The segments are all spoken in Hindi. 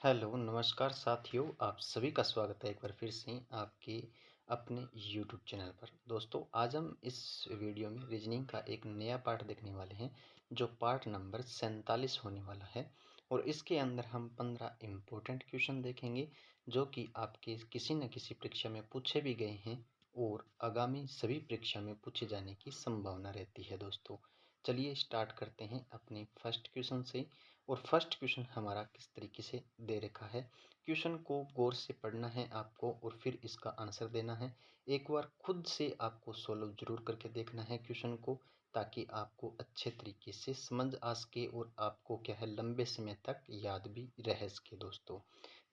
हेलो, नमस्कार साथियों, आप सभी का स्वागत है एक बार फिर से आपके अपने यूट्यूब चैनल पर। दोस्तों, आज हम इस वीडियो में रीजनिंग का एक नया पार्ट देखने वाले हैं, जो पार्ट नंबर 47 होने वाला है। और इसके अंदर हम 15 इम्पोर्टेंट क्वेश्चन देखेंगे, जो कि आपके किसी न किसी परीक्षा में पूछे भी गए हैं और आगामी सभी परीक्षा में पूछे जाने की संभावना रहती है। दोस्तों, चलिए स्टार्ट करते हैं अपने फर्स्ट क्वेश्चन से। और फर्स्ट क्वेश्चन हमारा किस तरीके से दे रखा है। क्वेश्चन को गौर से पढ़ना है आपको और फिर इसका आंसर देना है। एक बार खुद से आपको सोल्व जरूर करके देखना है क्वेश्चन को, ताकि आपको अच्छे तरीके से समझ आ सके और आपको क्या है लंबे समय तक याद भी रह सके। दोस्तों,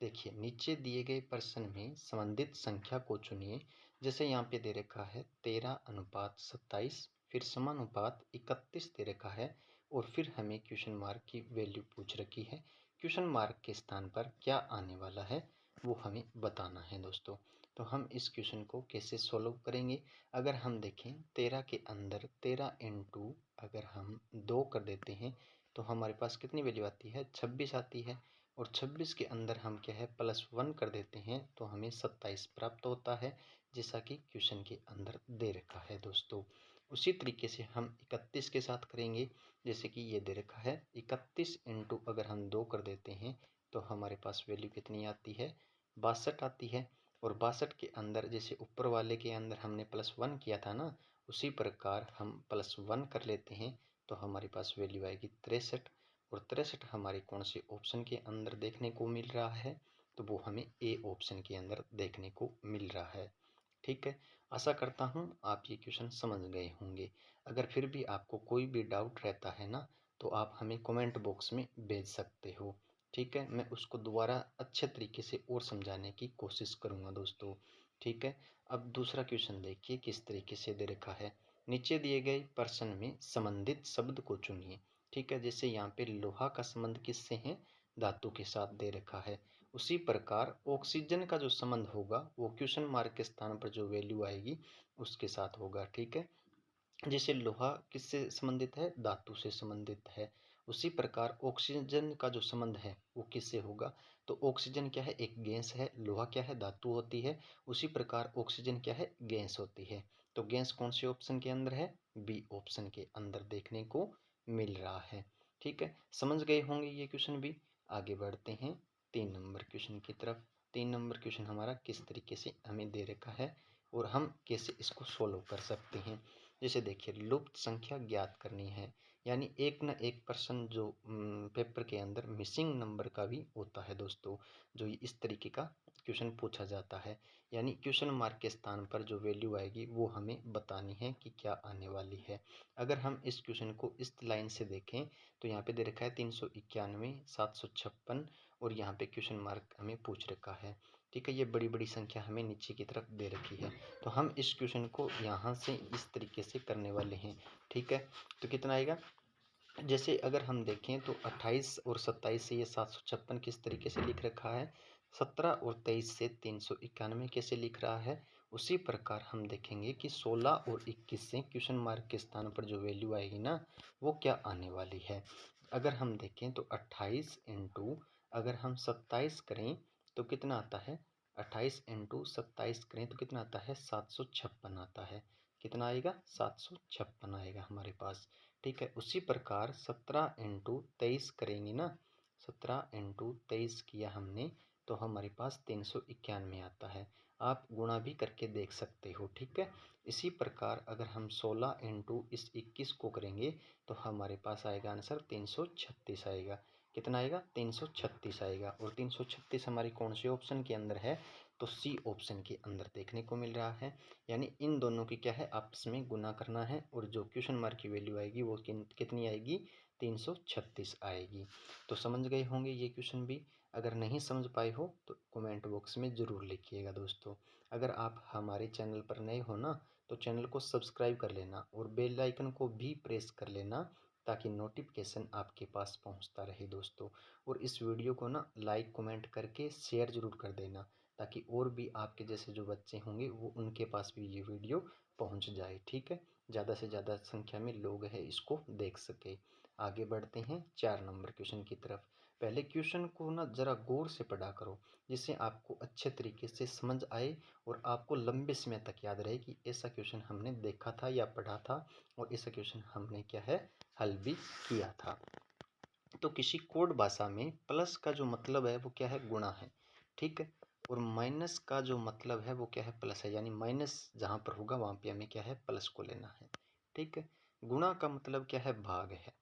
देखिए नीचे दिए गए प्रश्न में संबंधित संख्या को चुनिए। जैसे यहाँ पे दे रखा है 13:27, फिर समानुपात 31 दे रखा है और फिर हमें क्वेश्चन मार्क की वैल्यू पूछ रखी है। क्वेश्चन मार्क के स्थान पर क्या आने वाला है वो हमें बताना है। दोस्तों, तो हम इस क्वेश्चन को कैसे सॉल्व करेंगे। अगर हम देखें 13 के अंदर 13 इंटू अगर हम 2 कर देते हैं तो हमारे पास कितनी वैल्यू आती है, 26 आती है। और 26 के अंदर हम क्या है +1 कर देते हैं तो हमें 27 प्राप्त होता है, जैसा कि क्वेश्चन के अंदर दे रखा है। दोस्तों, उसी तरीके से हम 31 के साथ करेंगे। जैसे कि ये दे रखा है 31 इंटू अगर हम 2 कर देते हैं तो हमारे पास वैल्यू कितनी आती है, 62 आती है। और 62 के अंदर जैसे ऊपर वाले के अंदर हमने +1 किया था ना, उसी प्रकार हम +1 कर लेते हैं तो हमारे पास वैल्यू आएगी 63। और 63 हमारे कौन से ऑप्शन के अंदर देखने को मिल रहा है, तो वो हमें ए ऑप्शन के अंदर देखने को मिल रहा है। ठीक है, आशा करता हूँ आप ये क्वेश्चन समझ गए होंगे। अगर फिर भी आपको कोई भी डाउट रहता है ना, तो आप हमें कमेंट बॉक्स में भेज सकते हो। ठीक है, मैं उसको दोबारा अच्छे तरीके से और समझाने की कोशिश करूँगा। दोस्तों, ठीक है, अब दूसरा क्वेश्चन देखिए किस तरीके से दे रखा है। नीचे दिए गए प्रश्न में संबंधित शब्द को चुनिए। ठीक है, जैसे यहाँ पे लोहा का संबंध किससे है, धातु के साथ दे रखा है। उसी प्रकार ऑक्सीजन का जो संबंध होगा वो क्वेश्चन मार्क के स्थान पर जो वैल्यू आएगी उसके साथ होगा। ठीक है, जैसे लोहा किससे संबंधित है, धातु से संबंधित है। उसी प्रकार ऑक्सीजन का जो संबंध है वो किससे होगा, तो ऑक्सीजन क्या है, एक गैस है, लोहा क्या है, धातु होती है। उसी प्रकार ऑक्सीजन क्या है, गैस होती है। तो गैस कौन से ऑप्शन के अंदर है, बी ऑप्शन के अंदर देखने को मिल रहा है। ठीक है, समझ गए होंगे ये क्वेश्चन भी। आगे बढ़ते हैं 3 नंबर क्वेश्चन की तरफ। 3 नंबर क्वेश्चन हमारा किस तरीके से हमें दे रखा है और हम कैसे इसको सोल्व कर सकते हैं। जैसे देखिए लुप्त संख्या ज्ञात करनी है, यानी एक न एक प्रश्न जो पेपर के अंदर मिसिंग नंबर का भी होता है। दोस्तों, जो इस तरीके का क्वेश्चन पूछा जाता है, यानी क्वेश्चन मार्क के स्थान पर जो वैल्यू आएगी वो हमें बतानी है कि क्या आने वाली है। अगर हम इस क्वेश्चन को इस लाइन से देखें तो यहाँ पे दे रखा है 391, 756 और यहाँ पे क्वेश्चन मार्क हमें पूछ रखा है। ठीक है, ये बड़ी बड़ी संख्या हमें नीचे की तरफ दे रखी है, तो हम इस क्वेश्चन को यहाँ से इस तरीके से करने वाले हैं। ठीक है, तो कितना आएगा, जैसे अगर हम देखें तो 28 और 27 से ये 756 किस तरीके से लिख रखा है, 17 और 23 से 391 कैसे लिख रहा है। उसी प्रकार हम देखेंगे कि 16 और 21 से क्वेश्चन मार्क के स्थान पर जो वैल्यू आएगी ना, वो क्या आने वाली है। अगर हम देखें तो 28 इंटू अगर हम 27 करें तो कितना आता है, 28 इंटू 27 करें तो कितना आता है, 756 आता है। कितना आएगा, 756 आएगा हमारे पास। ठीक है, उसी प्रकार 17 इंटू 23 करेंगे ना, 17 इंटू 23 किया हमने तो हमारे पास 391 आता है। आप गुणा भी करके देख सकते हो। ठीक है, इसी प्रकार अगर हम 16 इंटू इस 21 को करेंगे तो हमारे पास आएगा आंसर 336 आएगा। कितना आएगा, 336 आएगा। और 336 हमारी कौन से ऑप्शन के अंदर है, तो सी ऑप्शन के अंदर देखने को मिल रहा है। यानी इन दोनों की क्या है, आपस में गुना करना है और जो क्वेश्चन मार्क की वैल्यू आएगी वो कितनी आएगी, 336 आएगी। तो समझ गए होंगे ये क्वेश्चन भी। अगर नहीं समझ पाए हो तो कमेंट बॉक्स में ज़रूर लिखिएगा। दोस्तों, अगर आप हमारे चैनल पर नए हो ना, तो चैनल को सब्सक्राइब कर लेना और बेल आइकन को भी प्रेस कर लेना, ताकि नोटिफिकेशन आपके पास पहुंचता रहे। दोस्तों, और इस वीडियो को ना लाइक कमेंट करके शेयर ज़रूर कर देना, ताकि और भी आपके जैसे जो बच्चे होंगे वो उनके पास भी ये वीडियो पहुंच जाए। ठीक है, ज़्यादा से ज़्यादा संख्या में लोग हैं इसको देख सके। आगे बढ़ते हैं 4 नंबर क्वेश्चन की तरफ। पहले क्वेश्चन को ना ज़रा गौर से पढ़ा करो, जिससे आपको अच्छे तरीके से समझ आए और आपको लंबे समय तक याद रहे कि ऐसा क्वेश्चन हमने देखा था या पढ़ा था और ऐसा क्वेश्चन हमने क्या है हल भी किया था। तो किसी कोड भाषा में प्लस का जो मतलब है वो क्या है, गुणा है, ठीक है। और माइनस का जो मतलब है वो क्या है, प्लस है। यानी माइनस जहाँ पर होगा वहाँ पे हमें क्या है, प्लस को लेना है, ठीक है। गुणा का मतलब क्या है, भाग है।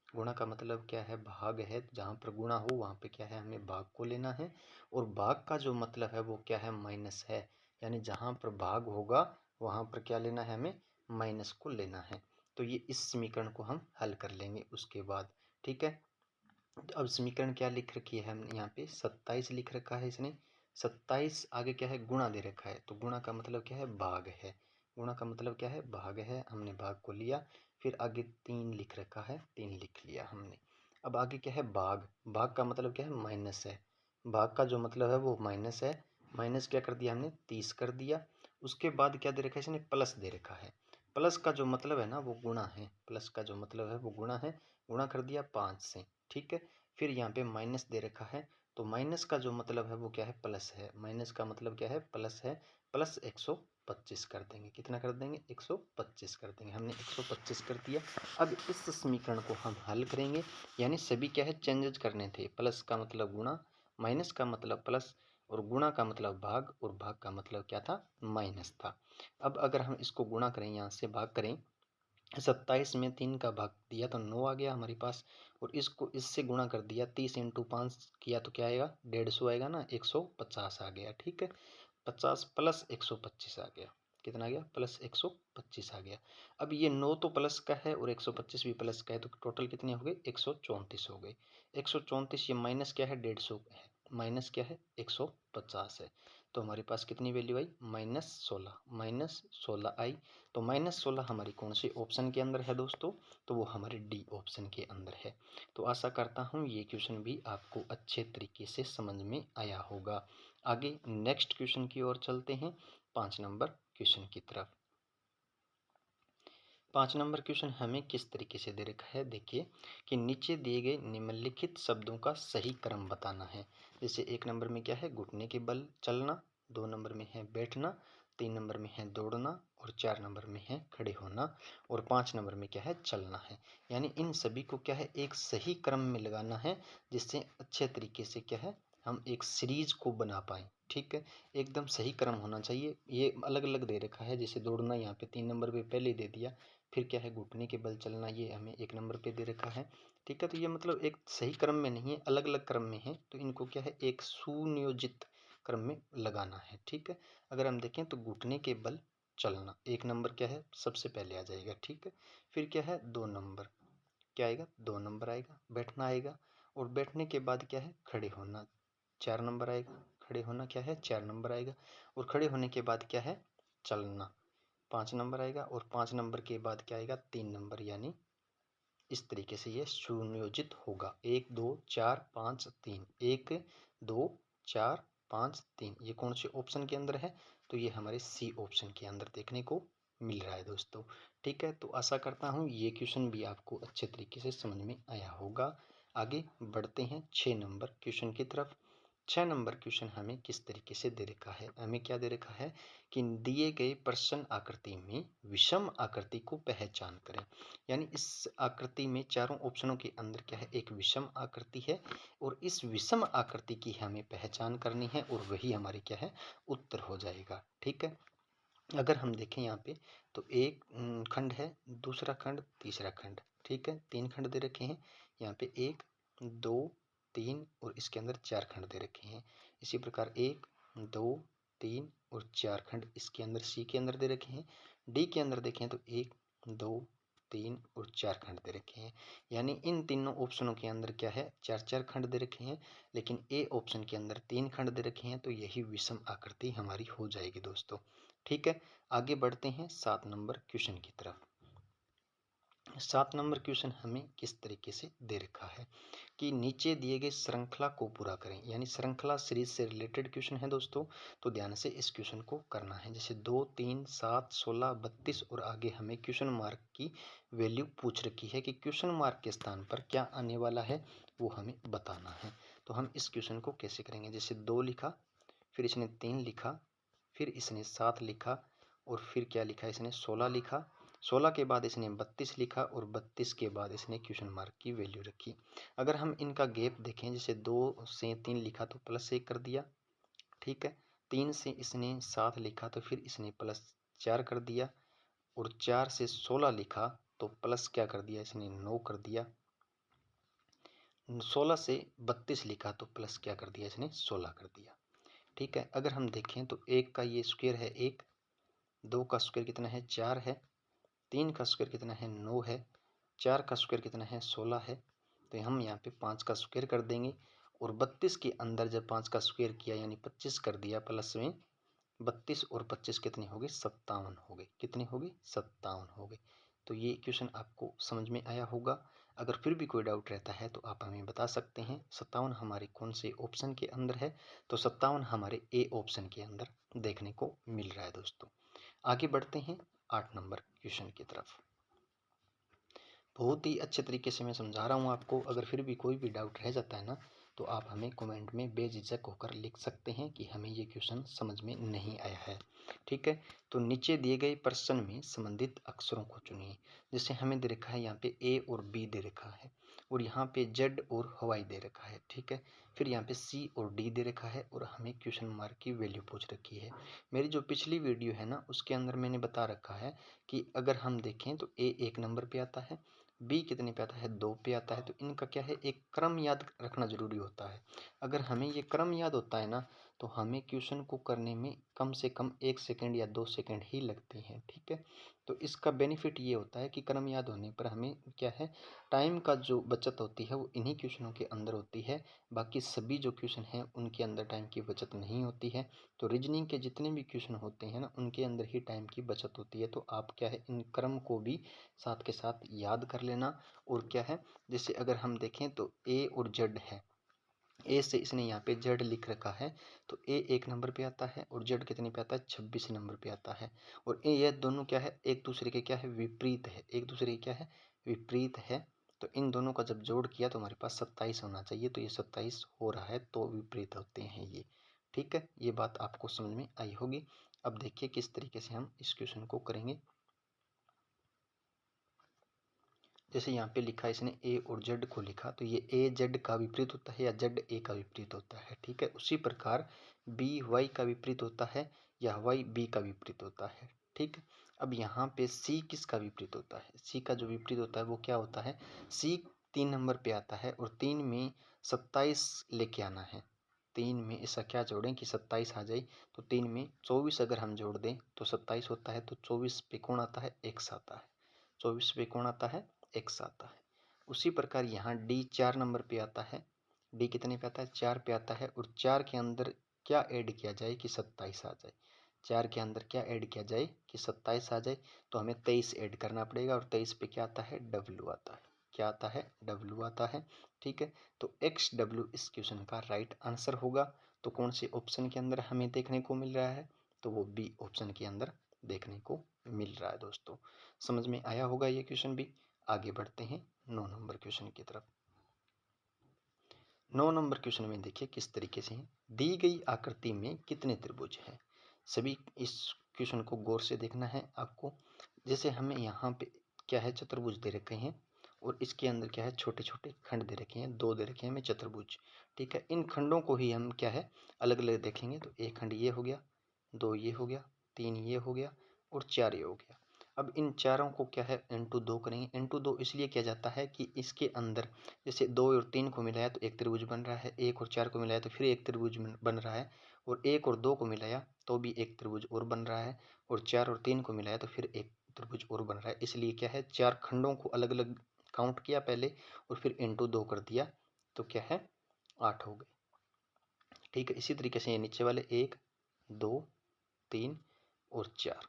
गुणा का मतलब क्या है, भाग है। जहाँ पर गुणा हो वहाँ पे क्या है, हमें भाग को लेना है। और भाग का जो मतलब है वो क्या है, माइनस है। यानी जहाँ पर भाग होगा वहाँ पर क्या लेना है, हमें माइनस को लेना है। तो ये इस समीकरण को हम हल कर लेंगे उसके बाद, ठीक है। तो अब समीकरण क्या लिख रखी है हमने यहाँ पे, 27 लिख रखा है इसने। 27 आगे क्या है, गुणा दे रखा है। तो गुणा का मतलब क्या है, भाग है। गुणा का मतलब क्या है, भाग है। हमने भाग को लिया। फिर आगे 3 लिख रखा है, 3 लिख लिया हमने। अब आगे क्या है, भाग। भाग का मतलब क्या है, माइनस है। भाग का जो मतलब है वो माइनस है। माइनस क्या कर दिया हमने, 30 कर दिया। उसके बाद क्या दे रखा है इसने, प्लस दे रखा है। प्लस का जो मतलब है ना वो गुणा है। प्लस का जो मतलब है वो गुणा है। गुणा कर दिया 5 से, ठीक है। फिर यहाँ पे माइनस दे रखा है। तो माइनस का जो मतलब है वो क्या है, प्लस है। माइनस का मतलब क्या है, प्लस है। प्लस 125 कर देंगे। कितना कर देंगे, 125 कर देंगे। हमने 125 कर दिया। अब इस समीकरण को हम हल करेंगे। यानी सभी क्या है, चेंजेस करने थे। प्लस का मतलब गुणा, माइनस का मतलब प्लस, और गुणा का मतलब भाग, और भाग का मतलब क्या था, माइनस था। अब अगर हम इसको गुणा करें, यहाँ से भाग करें, 27 में 3 का भाग दिया तो 9 आ गया हमारे पास। और इसको इससे गुणा कर दिया, 30 इंटू 5 किया तो क्या आएगा, 150 आएगा ना, 150 आ गया, ठीक है। 50 प्लस 125 आ गया। कितना आ गया, प्लस 125 आ गया। अब ये 9 तो प्लस का है और 125 भी प्लस का है, तो टोटल कितने हो गए, 134 हो गए। 134, ये माइनस क्या है, 150 है। माइनस क्या है, 150 है। तो हमारे पास कितनी वैल्यू आई, -16। -16 आई। तो -16 हमारी कौन से ऑप्शन के अंदर है दोस्तों, तो वो हमारे डी ऑप्शन के अंदर है। तो आशा करता हूँ ये क्वेश्चन भी आपको अच्छे तरीके से समझ में आया होगा। आगे नेक्स्ट क्वेश्चन की ओर चलते हैं, 5 नंबर क्वेश्चन की तरफ। 5 नंबर क्वेश्चन हमें किस तरीके से दे रखा है, देखिए कि नीचे दिए गए निम्नलिखित शब्दों का सही क्रम बताना है। जैसे 1 नंबर में क्या है, घुटने के बल चलना, 2 नंबर में है बैठना, 3 नंबर में है दौड़ना, और 4 नंबर में है खड़े होना, और 5 नंबर में क्या है, चलना है। यानी इन सभी को क्या है, एक सही क्रम में लगाना है, जिससे अच्छे तरीके से क्या है, हम एक सीरीज को बना पाएँ, ठीक है। एकदम सही क्रम होना चाहिए। ये अलग अलग दे रखा है, जैसे दौड़ना यहाँ पे 3 नंबर पे पहले दे दिया। फिर क्या है, घुटने के बल चलना, ये हमें 1 नंबर पे दे रखा है, ठीक है। तो ये मतलब एक सही क्रम में नहीं है, अलग अलग क्रम में है। तो इनको क्या है, एक सुनियोजित क्रम में लगाना है, ठीक है। अगर हम देखें तो घुटने के बल चलना 1 नंबर क्या है, सबसे पहले आ जाएगा, ठीक है। फिर क्या है, 2 नंबर क्या आएगा, 2 नंबर आएगा। बैठना आएगा, और बैठने के बाद क्या है, खड़े होना 4 नंबर आएगा। खड़े होना क्या है, 4 नंबर आएगा। और खड़े होने के बाद क्या है, चलना 5 नंबर आएगा। और 5 नंबर के बाद क्या आएगा, 3 नंबर। यानी इस तरीके से ये सुनियोजित होगा, 1 2 4 5 3, 1 2 4 5 3। ये कौन से ऑप्शन के अंदर है, तो ये हमारे सी ऑप्शन के अंदर देखने को मिल रहा है दोस्तों, ठीक है। तो आशा करता हूँ ये क्वेश्चन भी आपको अच्छे तरीके से समझ में आया होगा। आगे बढ़ते हैं 6 नंबर क्वेश्चन की तरफ। 6 नंबर क्वेश्चन हमें किस तरीके से दे रखा है, हमें क्या दे रखा है कि दिए गए प्रश्न आकृति में विषम आकृति को पहचान करें। यानी इस आकृति में चारों ऑप्शनों के अंदर क्या है, एक विषम आकृति है, और इस विषम आकृति की हमें पहचान करनी है, और वही हमारी क्या है, उत्तर हो जाएगा, ठीक है। अगर हम देखें यहाँ पे तो एक खंड है, दूसरा खंड, तीसरा खंड, ठीक है। 3 खंड दे रखे हैं यहाँ पे, 1 2 3, और इसके अंदर 4 खंड दे रखे हैं। इसी प्रकार 1 2 3 और 4 खंड इसके अंदर सी के अंदर दे रखे हैं। डी के अंदर देखें तो 1 2 3 और 4 खंड दे रखे हैं। यानी इन तीनों ऑप्शनों के अंदर क्या है, 4 खंड दे रखे हैं, लेकिन ए ऑप्शन के अंदर 3 खंड दे रखे हैं। तो यही विषम आकृति हमारी हो जाएगी दोस्तों, ठीक है। आगे बढ़ते हैं 7 नंबर क्वेश्चन की तरफ। 7 नंबर क्वेश्चन हमें किस तरीके से दे रखा है कि नीचे दिए गए श्रृंखला को पूरा करें, यानी श्रृंखला सीरीज से रिलेटेड क्वेश्चन है दोस्तों। तो ध्यान से इस क्वेश्चन को करना है। जैसे 2, 3, 7, 16, 32 और आगे हमें क्वेश्चन मार्क की वैल्यू पूछ रखी है कि क्वेश्चन मार्क के स्थान पर क्या आने वाला है वो हमें बताना है। तो हम इस क्वेश्चन को कैसे करेंगे, जैसे 2 लिखा, फिर इसने 3 लिखा, फिर इसने 7 लिखा और फिर क्या लिखा, इसने 16 लिखा, 16 के बाद इसने 32 लिखा और 32 के बाद इसने क्वेश्चन मार्क की वैल्यू रखी। अगर हम इनका गैप देखें, जैसे 2 से 3 लिखा तो +1 कर दिया, ठीक है। 3 से इसने 7 लिखा तो फिर इसने +4 कर दिया, और 4 से 16 लिखा तो प्लस क्या कर दिया, इसने 9 कर दिया। 16 से 32 लिखा तो प्लस क्या कर दिया, इसने 16 कर दिया, ठीक है। अगर हम देखें तो 1 का ये स्क्वायर है 1, 2 का स्क्वायर कितना है 4 है, 3 का स्क्वायर कितना है 9 है, 4 का स्क्वायर कितना है 16 है। तो हम यहाँ पे 5 का स्क्वायर कर देंगे, और 32 के अंदर जब 5 का स्क्वायर किया यानी 25 कर दिया, प्लस में 32 और 25 कितने हो गए 57 हो गए। कितने हो गए 57 हो गए। तो ये क्वेश्चन आपको समझ में आया होगा। अगर फिर भी कोई डाउट रहता है तो आप हमें बता सकते हैं। 57 हमारे कौन से ऑप्शन के अंदर है, तो 57 हमारे ए ऑप्शन के अंदर देखने को मिल रहा है दोस्तों। आगे बढ़ते हैं 8 नंबर क्वेश्चन की तरफ। बहुत ही अच्छे तरीके से मैं समझा रहा हूँ आपको। अगर फिर भी कोई भी डाउट रह जाता है ना, तो आप हमें कमेंट में बेझिझक होकर लिख सकते हैं कि हमें ये क्वेश्चन समझ में नहीं आया है, ठीक है। तो नीचे दिए गए प्रश्न में संबंधित अक्षरों को चुनिए। जैसे हमें दे रखा है यहाँ पे ए और बी दे रखा है, और यहाँ पे जेड और हवाई दे रखा है, ठीक है। फिर यहाँ पे सी और डी दे रखा है, और हमें क्वेश्चन मार्क की वैल्यू पूछ रखी है। मेरी जो पिछली वीडियो है ना, उसके अंदर मैंने बता रखा है कि अगर हम देखें तो ए 1 नंबर पे आता है, बी कितने पे आता है 2 पे आता है। तो इनका क्या है, एक क्रम याद रखना जरूरी होता है। अगर हमें ये क्रम याद होता है ना, तो हमें क्वेश्चन को करने में कम से कम 1 सेकंड या 2 सेकंड ही लगते हैं, ठीक है। तो इसका बेनिफिट ये होता है कि क्रम याद होने पर हमें क्या है, टाइम का जो बचत होती है वो इन्हीं क्वेश्चनों के अंदर होती है। बाकी सभी जो क्वेश्चन हैं उनके अंदर टाइम की बचत नहीं होती है। तो रीजनिंग के जितने भी क्वेश्चन होते हैं ना, उनके अंदर ही टाइम की बचत होती है। तो आप क्या है, इन क्रम को भी साथ के साथ याद कर लेना। और क्या है, जैसे अगर हम देखें तो ए और जेड है, ए से इसने यहाँ पे जेड लिख रखा है, तो ए 1 नंबर पे आता है और जेड कितने पे आता है 26 नंबर पे आता है। और ये दोनों क्या है, एक दूसरे के क्या है विपरीत है, एक दूसरे के क्या है विपरीत है। तो इन दोनों का जब जोड़ किया तो हमारे पास 27 होना चाहिए। तो ये 27 हो रहा है, तो विपरीत होते हैं ये, ठीक है। ये बात आपको समझ में आई होगी। अब देखिए किस तरीके से हम इस क्वेश्चन को करेंगे। जैसे यहाँ पे लिखा है इसने ए और जेड को लिखा, तो ये ए जेड का विपरीत होता है या जेड ए का विपरीत होता है, ठीक है। उसी प्रकार बी वाई का विपरीत होता है या वाई बी का विपरीत होता है, ठीक है। अब यहाँ पे सी किसका विपरीत होता है, सी का जो विपरीत होता है वो क्या होता है, सी 3 नंबर पे आता है और 3 में 27 लेके आना है। 3 में ऐसा क्या जोड़ें कि 27 आ जाए। तो 3 में 24 अगर हम जोड़ दें तो 27 होता है। तो 24 पे कौन आता है, एक्स आता है। 24 पे कौन आता है, एक्स आता है। उसी प्रकार यहाँ डी 4 नंबर पे आता है। डी कितने पे आता है, 4 पे आता है। और 4 के अंदर क्या ऐड किया जाए कि 27 आ जाए। 4 के अंदर क्या ऐड किया जाए कि 27 आ जाए। तो हमें 23 ऐड करना पड़ेगा, और 23 पे क्या आता है, डब्ल्यू आता है। क्या आता है, डब्ल्यू आता है, ठीक है। तो एक्स डब्ल्यू इस क्वेश्चन का राइट आंसर होगा। तो कौन से ऑप्शन के अंदर हमें देखने को मिल रहा है, तो वो बी ऑप्शन के अंदर देखने को मिल रहा है दोस्तों। समझ में आया होगा ये क्वेश्चन भी। आगे बढ़ते हैं 9 नंबर क्वेश्चन की तरफ। 9 नंबर क्वेश्चन में देखिए किस तरीके से है। दी गई आकृति में कितने त्रिभुज हैं। सभी इस क्वेश्चन को गौर से देखना है आपको। जैसे हमें यहाँ पे क्या है, चतुर्भुज दे रखे हैं, और इसके अंदर क्या है, छोटे छोटे खंड दे रखे हैं, 2 दे रखे हैं हमें चतुर्भुज, ठीक है। इन खंडों को ही हम क्या है अलग अलग देखेंगे। तो एक खंड ये हो गया, 2 ये हो गया, 3 ये हो गया, और 4 ये हो गया। अब इन चारों को क्या है इंटू 2 करेंगे। इंटू 2 इसलिए किया जाता है कि इसके अंदर जैसे 2 और 3 को मिलाया तो एक त्रिभुज बन रहा है, 1 और 4 को मिलाया तो फिर एक त्रिभुज बन रहा है, और 1 और 2 को मिलाया तो भी एक त्रिभुज और बन रहा है, और 4 और 3 को मिलाया तो फिर एक त्रिभुज और बन रहा है। इसलिए क्या है, 4 खंडों को अलग अलग काउंट किया पहले, और फिर इंटू 2 कर दिया, तो क्या है 8 हो गए, ठीक है। इसी तरीके से ये नीचे वाले 1, 2, 3 और 4,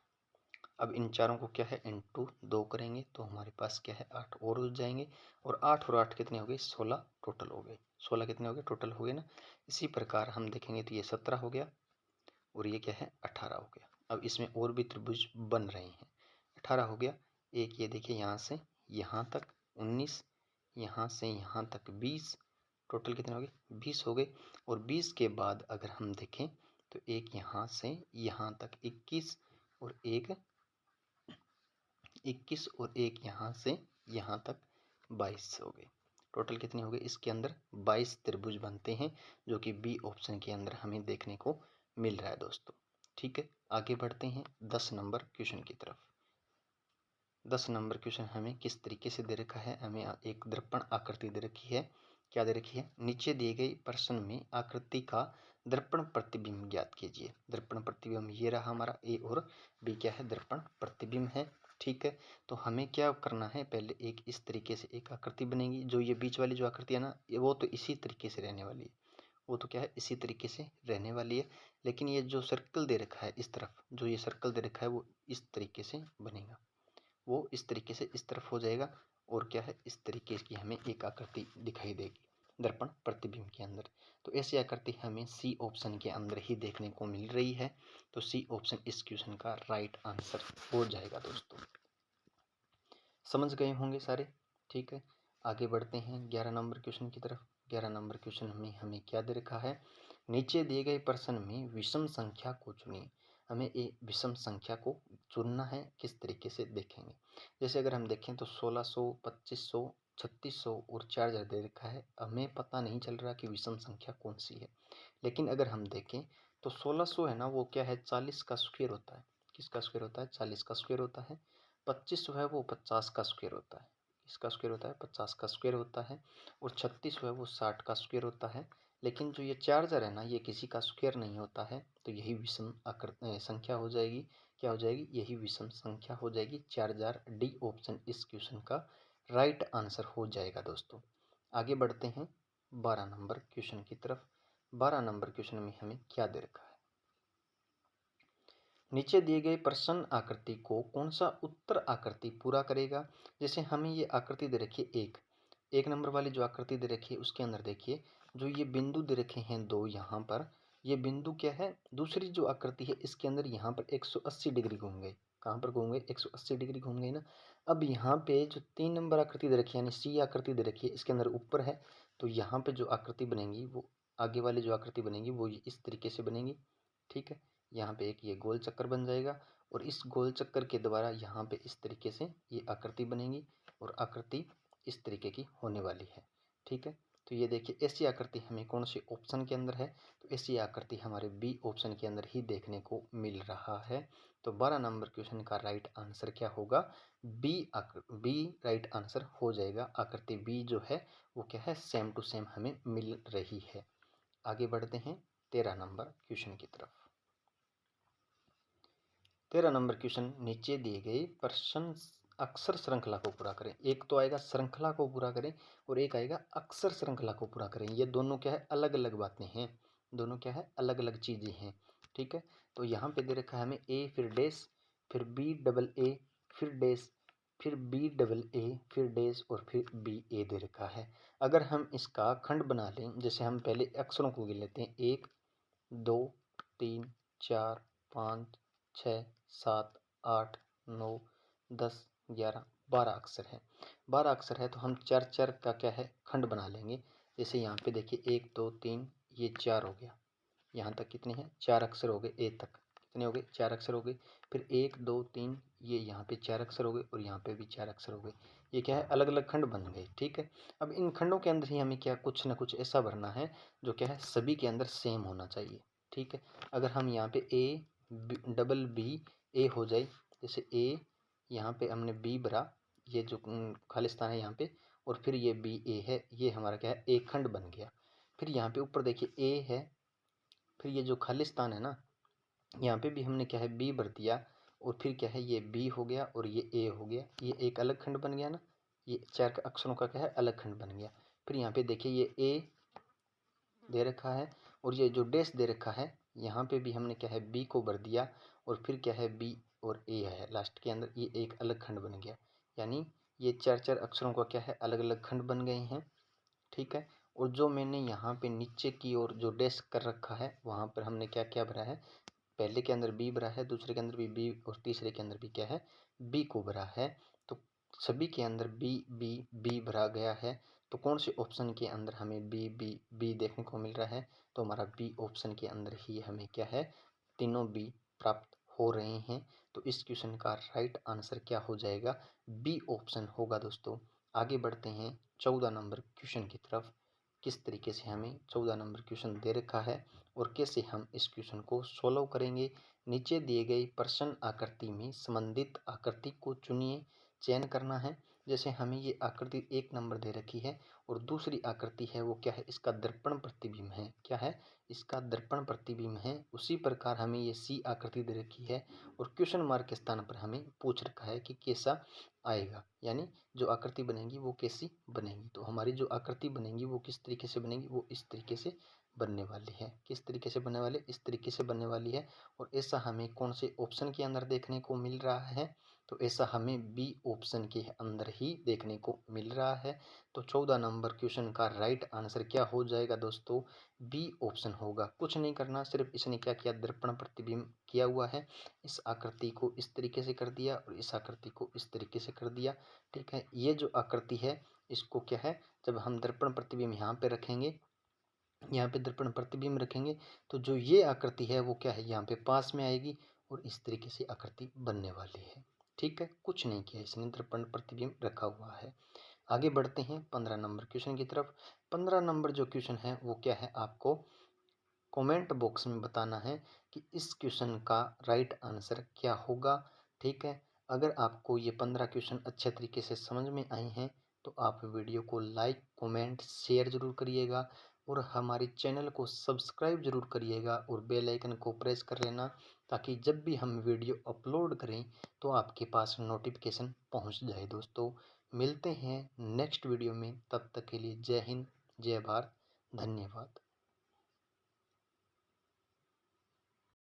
अब इन चारों को क्या है इंटू 2 करेंगे तो हमारे पास क्या है 8 और हो जाएंगे, और 8 और 8 कितने हो गए 16 टोटल हो गए। 16 कितने हो गए टोटल हो गए ना। इसी प्रकार हम देखेंगे तो ये 17 हो गया और ये क्या है 18 हो गया। अब इसमें और भी त्रिभुज बन रहे हैं। 18 हो गया, एक ये देखिए यहाँ से यहाँ तक 19, यहाँ से यहाँ तक 20, टोटल कितने हो गए 20 हो गए। और 20 के बाद अगर हम देखें तो एक यहाँ से यहाँ तक 21 और एक 21 और एक यहाँ से यहाँ तक 22 हो गए। टोटल कितने हो गए इसके अंदर 22 त्रिभुज बनते हैं, जो कि बी ऑप्शन के अंदर हमें देखने को मिल रहा है दोस्तों। ठीक है, आगे बढ़ते हैं 10 नंबर क्वेश्चन की तरफ। 10 नंबर क्वेश्चन हमें किस तरीके से दे रखा है, हमें एक दर्पण आकृति दे रखी है। क्या दे रखी है, नीचे दिए गए प्रश्न में आकृति का दर्पण प्रतिबिंब ज्ञात कीजिए। दर्पण प्रतिबिंब ये रहा हमारा, ए और बी क्या है दर्पण प्रतिबिंब है। ठीक है, तो हमें क्या करना है, पहले एक इस तरीके से एक आकृति बनेगी, जो ये बीच वाली जो आकृति है ना वो तो इसी तरीके से रहने वाली है, वो तो क्या है इसी तरीके से रहने वाली है। लेकिन ये जो सर्कल दे रखा है इस तरफ, जो ये सर्कल दे रखा है वो इस तरीके से बनेगा, वो इस तरीके से इस तरफ हो जाएगा, और क्या है इस तरीके की हमें एक आकृति दिखाई देगी दर्पण प्रतिबिंब के अंदर। तो ऐसी आकृति हमें सी ऑप्शन के अंदर ही देखने को मिल रही है। तो सी ऑप्शन इस क्वेश्चन का राइट आंसर हो जाएगा दोस्तों। समझ गए होंगे सारे। ठीक है, आगे बढ़ते हैं 11 नंबर क्वेश्चन की तरफ। 11 नंबर क्वेश्चन में हमें क्या दे रखा है, नीचे दिए गए प्रश्न में विषम संख्या को चुनिए। हमें एक विषम संख्या को चुनना है, किस तरीके से देखेंगे। जैसे अगर हम देखें तो 1600, 2500, 3600 और 4000 दे रखा है, हमें पता नहीं चल रहा कि विषम संख्या कौन सी है। लेकिन अगर हम देखें तो 1600 है ना, वो क्या है 40 का स्क्वायर होता है। किसका स्क्वायर होता है 40 का स्क्वायर होता है। 25 जो है वो 50 का स्क्वायर होता है। किसका स्क्वायर होता है 50 का स्क्वायर होता है। और 36 जो है वो 60 का स्क्वायर होता है। लेकिन जो ये 4000 है ना, ये किसी का स्क्वायर नहीं होता है, तो यही विषम संख्या हो जाएगी। क्या हो जाएगी, यही विषम संख्या हो जाएगी 4000। डी ऑप्शन इस क्वेश्चन का राइट आंसर हो जाएगा दोस्तों। आगे बढ़ते हैं 12 नंबर क्वेश्चन की तरफ। 12 नंबर क्वेश्चन में हमें क्या दे रखा है, नीचे दिए गए प्रश्न आकृति को कौन सा उत्तर आकृति पूरा करेगा। जैसे हमें ये आकृति दे रखी है एक नंबर वाली जो आकृति दे रखी है उसके अंदर देखिए जो ये बिंदु दे रखे हैं दो, यहाँ पर ये बिंदु क्या है, दूसरी जो आकृति है इसके अंदर यहाँ पर 180 डिग्री घूम गए। कहाँ पर घूम गए 180 डिग्री घूम गए ना। अब यहाँ पे जो 3 नंबर आकृति दे रखी है यानी सी आकृति दे रखी है, इसके अंदर ऊपर है, तो यहाँ पे जो आकृति बनेगी वो आगे वाली जो आकृति बनेगी वो इस तरीके से बनेगी। ठीक है, यहाँ पे एक ये गोल चक्कर बन जाएगा, और इस गोल चक्कर के द्वारा यहाँ पे इस तरीके से ये आकृति बनेगी, और आकृति इस तरीके की होने वाली है। ठीक है, तो ये देखिए ऐसी आकृति हमें कौन से ऑप्शन के अंदर है, तो ऐसी आकृति हमारे बी ऑप्शन के अंदर ही देखने को मिल रहा है। तो 12 नंबर क्वेश्चन का राइट आंसर क्या होगा, बी राइट आंसर हो जाएगा। आकृति बी जो है वो क्या है सेम टू सेम हमें मिल रही है। आगे बढ़ते हैं 13 नंबर क्वेश्चन की तरफ। 13 नंबर क्वेश्चन, नीचे दिए गए प्रश्न अक्षर श्रृंखला को पूरा करें। एक तो आएगा श्रृंखला को पूरा करें और एक आएगा अक्षर श्रृंखला को पूरा करें। ये दोनों क्या है अलग अलग बातें हैं, दोनों क्या है अलग अलग चीज़ें हैं। ठीक है, तो यहाँ पे दे रखा है हमें ए फिर डैश फिर बी डबल ए फिर डैश फिर बी डबल ए फिर डैश और फिर बी ए दे रखा है। अगर हम इसका खंड बना लें, जैसे हम पहले अक्षरों को गिन लेते हैं 1 2 3 4 5 6 7 8 9 10 11 12 अक्षर है। 12 अक्षर है तो हम चार चार का क्या है खंड बना लेंगे। जैसे यहाँ पे देखिए 1 2 3 ये 4 हो गया, यहाँ तक कितने हैं 4 अक्षर हो गए, ए तक कितने हो गए 4 अक्षर हो गए। फिर 1 2 3 ये यहाँ पे 4 अक्षर हो गए और यहाँ पे भी 4 अक्षर हो गए। ये क्या है अलग अलग खंड बन गए। ठीक है, अब इन खंडों के अंदर ही हमें क्या कुछ ना कुछ ऐसा भरना है जो क्या है सभी के अंदर सेम होना चाहिए। ठीक है, अगर हम यहाँ पे ए डबल बी ए हो जाए, जैसे ए यहाँ पे हमने बी भरा, ये जो खालिस्तान है यहाँ पे, और फिर ये बी ए है, ये हमारा क्या है एक खंड बन गया। फिर यहाँ पे ऊपर देखिए ए है, फिर ये जो खालिस्तान है ना यहाँ पे भी हमने क्या है बी भर दिया, और फिर क्या है ये बी हो गया और ये ए हो गया, ये एक अलग खंड बन गया ना, ये चार अक्षरों का क्या है अलग खंड बन गया। फिर यहाँ पे देखिए ये ए दे रखा है और ये जो डैश दे रखा है यहाँ पे भी हमने क्या है बी को भर दिया, और फिर क्या है बी और ए है लास्ट के अंदर, ये एक अलग खंड बन गया। यानी ये 4-4 अक्षरों का क्या है, अलग अलग खंड बन गए हैं। ठीक है। और जो मैंने यहाँ पे नीचे की ओर जो डैश कर रखा है वहाँ पर हमने क्या क्या भरा है, पहले के अंदर बी भरा है, दूसरे के अंदर भी बी और तीसरे के अंदर भी क्या है, बी को भरा है। तो सभी के अंदर बी बी बी भरा गया है। तो कौन से ऑप्शन के अंदर हमें बी बी बी देखने को मिल रहा है, तो हमारा बी ऑप्शन के अंदर ही हमें क्या है, तीनों बी प्राप्त हो रहे हैं। तो इस क्वेश्चन का राइट आंसर क्या हो जाएगा, बी ऑप्शन होगा दोस्तों। आगे बढ़ते हैं 14 नंबर क्वेश्चन की तरफ। किस तरीके से हमें 14 नंबर क्वेश्चन दे रखा है और कैसे हम इस क्वेश्चन को सोल्व करेंगे। नीचे दिए गए प्रश्न आकृति में संबंधित आकृति को चुनिए, चयन करना है। जैसे हमें ये आकृति 1 नंबर दे रखी है और दूसरी आकृति है वो क्या है, इसका दर्पण प्रतिबिंब है। क्या है, इसका दर्पण प्रतिबिंब है। उसी प्रकार हमें ये सी आकृति दे रखी है और क्वेश्चन मार्क के स्थान पर हमें पूछ रखा है कि कैसा आएगा, यानी जो आकृति बनेगी वो कैसी बनेगी। तो हमारी जो आकृति बनेगी वो किस तरीके से बनेगी, वो इस तरीके से बनने वाली है। किस तरीके से बनने वाली, इस तरीके से बनने वाली है। और ऐसा हमें कौन से ऑप्शन के अंदर देखने को मिल रहा है, तो ऐसा हमें बी ऑप्शन के अंदर ही देखने को मिल रहा है। तो 14 नंबर क्वेश्चन का राइट आंसर क्या हो जाएगा दोस्तों, बी ऑप्शन होगा। कुछ नहीं करना, सिर्फ इसने क्या किया, दर्पण प्रतिबिंब किया हुआ है। इस आकृति को इस तरीके से कर दिया और इस आकृति को इस तरीके से कर दिया। ठीक है। ये जो आकृति है इसको क्या है, जब हम दर्पण प्रतिबिंब यहाँ पे रखेंगे, यहाँ पे दर्पण प्रतिबिंब रखेंगे, तो जो ये आकृति है वो क्या है, यहाँ पे पास में आएगी और इस तरीके से आकृति बनने वाली है। ठीक है। कुछ नहीं किया इसने, दर्पण प्रतिबिंब रखा हुआ है। आगे बढ़ते हैं 15 नंबर क्वेश्चन की तरफ। 15 नंबर जो क्वेश्चन है वो क्या है, आपको कमेंट बॉक्स में बताना है कि इस क्वेश्चन का राइट आंसर क्या होगा। ठीक है। अगर आपको ये 15 क्वेश्चन अच्छे तरीके से समझ में आए हैं तो आप वीडियो को लाइक कमेंट शेयर ज़रूर करिएगा और हमारे चैनल को सब्सक्राइब ज़रूर करिएगा और बेल आइकन को प्रेस कर लेना, ताकि जब भी हम वीडियो अपलोड करें तो आपके पास नोटिफिकेशन पहुंच जाए। दोस्तों मिलते हैं नेक्स्ट वीडियो में, तब तक के लिए जय हिंद, जय भारत, धन्यवाद।